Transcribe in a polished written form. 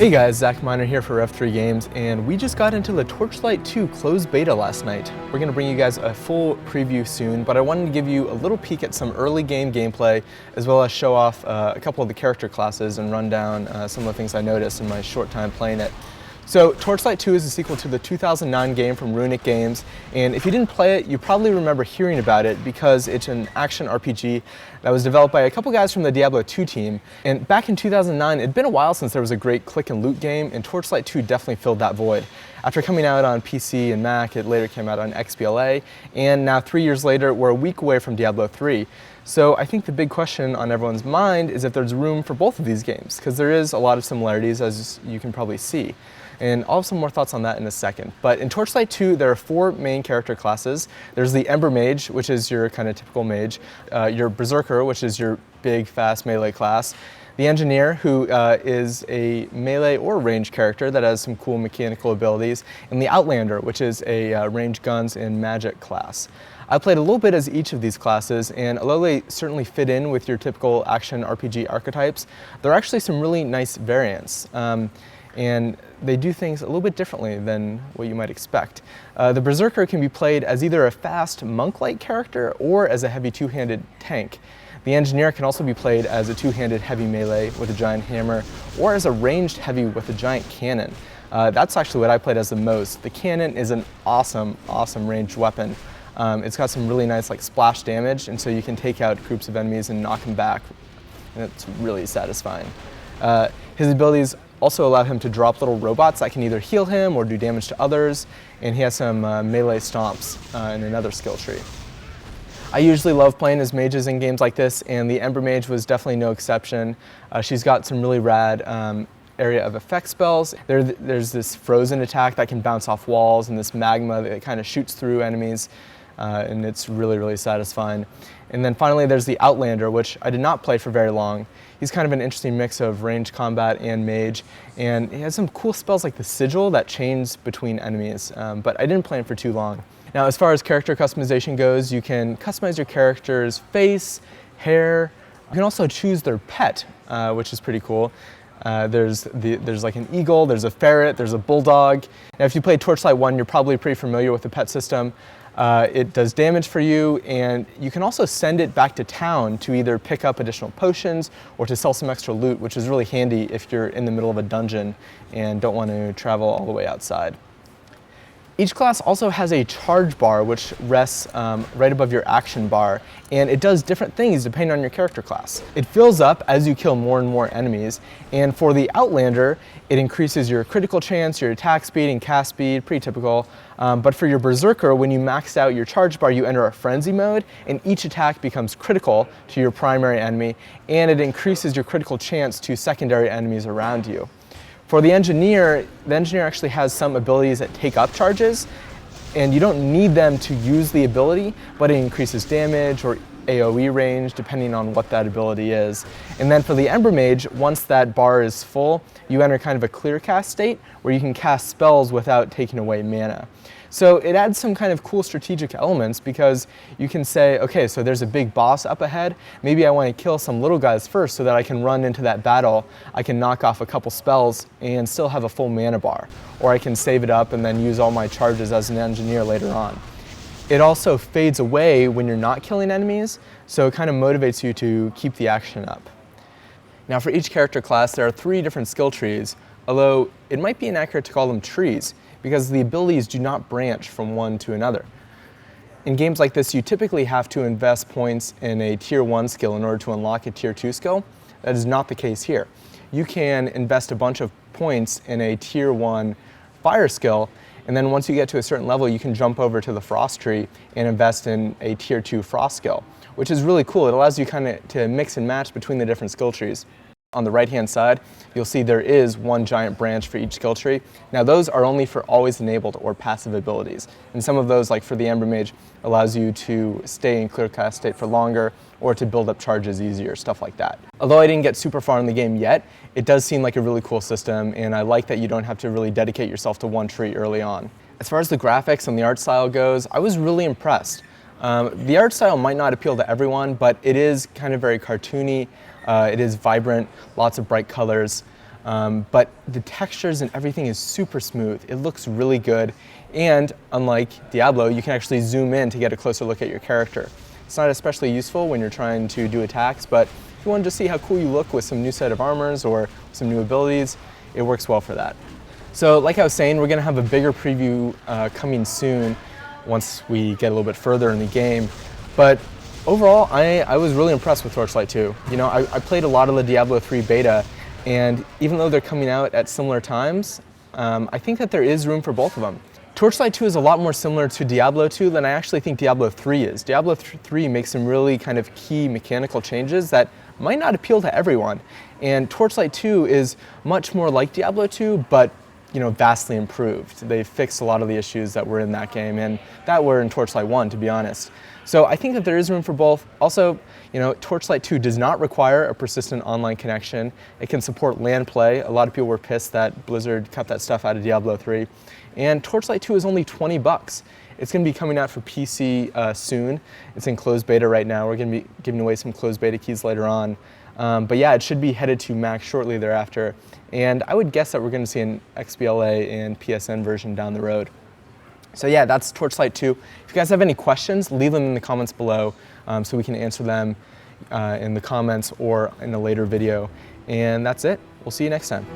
Hey guys, Zach Miner here for Rev3 Games, and we just got into the Torchlight 2 closed beta last night. We're going to bring you guys a full preview soon, but I wanted to give you a little peek at some early game gameplay, as well as show off a couple of the character classes and run down some of the things I noticed in my short time playing it. So Torchlight 2 is a sequel to the 2009 game from Runic Games, and if you didn't play it, you probably remember hearing about it because it's an action RPG that was developed by a couple guys from the Diablo 2 team. And back in 2009, it'd been a while since there was a great click and loot game, and Torchlight 2 definitely filled that void. After coming out on PC and Mac, it later came out on XBLA, and now 3 years later, we're a week away from Diablo 3. So I think the big question on everyone's mind is if there's room for both of these games, because there is a lot of similarities, as you can probably see. And I'll have some more thoughts on that in a second. But in Torchlight 2, there are 4 main character classes. There's the Embermage, which is your kind of typical mage, your Berserker, which is your big, fast melee class, the Engineer, who is a melee or range character that has some cool mechanical abilities, and the Outlander, which is a range guns and magic class. I played a little bit as each of these classes, and although they certainly fit in with your typical action RPG archetypes, there are actually some really nice variants. And they do things a little bit differently than what you might expect. The Berserker can be played as either a fast monk-like character or as a heavy two-handed tank. The Engineer can also be played as a two-handed heavy melee with a giant hammer, or as a ranged heavy with a giant cannon. That's actually what I played as the most. The cannon is an awesome ranged weapon. It's got some really nice splash damage, and so you can take out groups of enemies and knock them back, and it's really satisfying. His abilities also allow him to drop little robots that can either heal him or do damage to others, and he has some melee stomps in another skill tree. I usually love playing as mages in games like this, and the Embermage was definitely no exception. She's got some really rad area of effect spells. There's this frozen attack that can bounce off walls, and this magma that kind of shoots through enemies, and it's really satisfying. And then finally there's the Outlander, which I did not play for very long. He's kind of an interesting mix of ranged combat and mage, and he has some cool spells like the Sigil that chains between enemies, but I didn't play him for too long. Now, as far as character customization goes, you can customize your character's face, hair. You can also choose their pet, which is pretty cool. There's like an eagle, there's a ferret, there's a bulldog. Now, if you played Torchlight 1, you're probably pretty familiar with the pet system. It does damage for you, and you can also send it back to town to either pick up additional potions or to sell some extra loot, which is really handy if you're in the middle of a dungeon and don't want to travel all the way outside. Each class also has a charge bar, which rests right above your action bar, and it does different things depending on your character class. It fills up as you kill more and more enemies, and for the Outlander, it increases your critical chance, your attack speed, and cast speed, pretty typical. But for your Berserker, when you max out your charge bar, you enter a frenzy mode, and each attack becomes critical to your primary enemy, and it increases your critical chance to secondary enemies around you. For the Engineer actually has some abilities that take up charges, and you don't need them to use the ability, but it increases damage or AoE range depending on what that ability is. And then for the Embermage, once that bar is full, you enter kind of a clear cast state where you can cast spells without taking away mana. So it adds some kind of cool strategic elements because you can say, okay, so there's a big boss up ahead. Maybe I want to kill some little guys first so that I can run into that battle. I can knock off a couple spells and still have a full mana bar. Or I can save it up and then use all my charges as an Engineer later on. It also fades away when you're not killing enemies, so it kind of motivates you to keep the action up. Now for each character class, there are 3 different skill trees, although it might be inaccurate to call them trees, because the abilities do not branch from one to another. In games like this, you typically have to invest points in a tier 1 skill in order to unlock a tier 2 skill. That is not the case here. You can invest a bunch of points in a tier 1 fire skill, and then once you get to a certain level, you can jump over to the frost tree and invest in a tier 2 frost skill, which is really cool. It allows you kind of to mix and match between the different skill trees. On the right-hand side, you'll see there is one giant branch for each skill tree. Now those are only for always enabled or passive abilities. And some of those, like for the Embermage, allows you to stay in clear cast state for longer or to build up charges easier, stuff like that. Although I didn't get super far in the game yet, it does seem like a really cool system, and I like that you don't have to really dedicate yourself to one tree early on. As far as the graphics and the art style goes, I was really impressed. The art style might not appeal to everyone, but it is kind of very cartoony. It is vibrant, lots of bright colors. but the textures and everything is super smooth. It looks really good, and unlike Diablo, you can actually zoom in to get a closer look at your character. It's not especially useful when you're trying to do attacks, but if you wanted to see how cool you look with some new set of armors or some new abilities, it works well for that. So like I was saying, we're gonna have a bigger preview coming soon once we get a little bit further in the game. But overall, I was really impressed with Torchlight 2. You know, I played a lot of the Diablo 3 beta, and even though they're coming out at similar times, I think that there is room for both of them. Torchlight 2 is a lot more similar to Diablo 2 than I actually think Diablo 3 is. Diablo 3 makes some really kind of key mechanical changes that might not appeal to everyone. And Torchlight 2 is much more like Diablo 2, but vastly improved. They fixed a lot of the issues that were in that game and that were in Torchlight 1, to be honest. So I think that there is room for both. Also, Torchlight 2 does not require a persistent online connection. It can support LAN play. A lot of people were pissed that Blizzard cut that stuff out of Diablo 3. And Torchlight 2 is only $20. It's going to be coming out for PC soon. It's in closed beta right now. We're going to be giving away some closed beta keys later on. But yeah, it should be headed to Mac shortly thereafter. And I would guess that we're going to see an XBLA and PSN version down the road. So yeah, that's Torchlight 2. If you guys have any questions, leave them in the comments below so we can answer them in the comments or in a later video. And that's it. We'll see you next time.